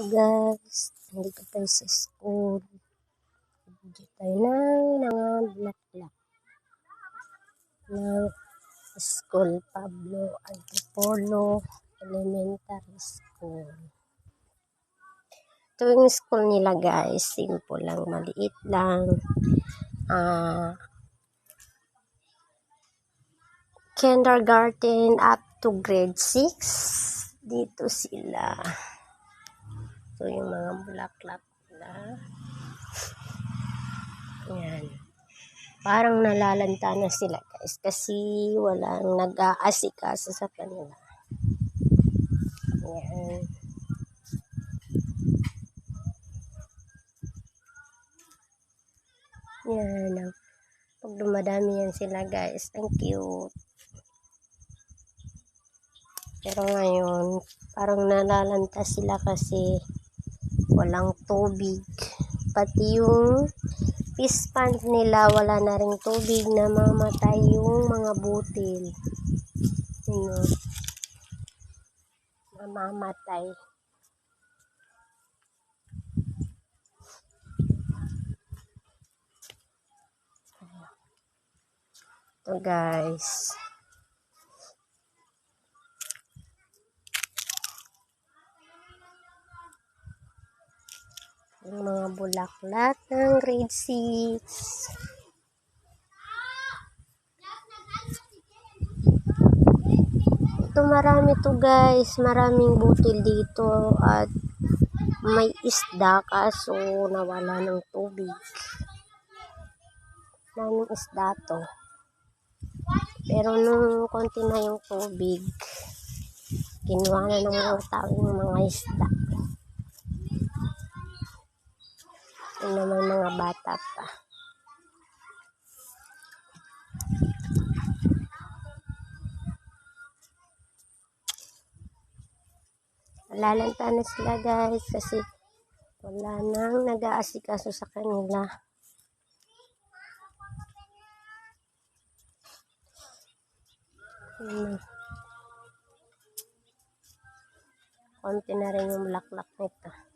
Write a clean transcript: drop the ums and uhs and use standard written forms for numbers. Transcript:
Guys, nandito tayo sa school. Dito tayo ng mga bulaklak ng school Pablo Antipolo Elementary School. Ito yung school nila guys, simple lang, maliit lang. Kindergarten up to grade 6. Dito sila. Ito yung mga bulaklak na. Yan. Parang nalalanta na sila guys kasi walang nag-aasikaso sa kanila. Yan. Yan. Pag dumadami yan sila guys, ang cute. Pero ngayon, parang nalalanta sila kasi walang tubig. Pati yung fish pond nila, wala na ring tubig, na mamatay yung mga butil. Yun, namamatay. Ito guys. Yung mga bulaklak ng grade 6. Ito marami to guys. Maraming butil dito at may isda kaso nawala ng tubig. Daming isda to. Pero nung konti na yung tubig, kinuha na ng mga tao yung mga isda. Yung naman mga bata pa. Lalanta na sila guys kasi wala nang nag-aasikaso sa kanila. Konti na rin yung bulaklak nito.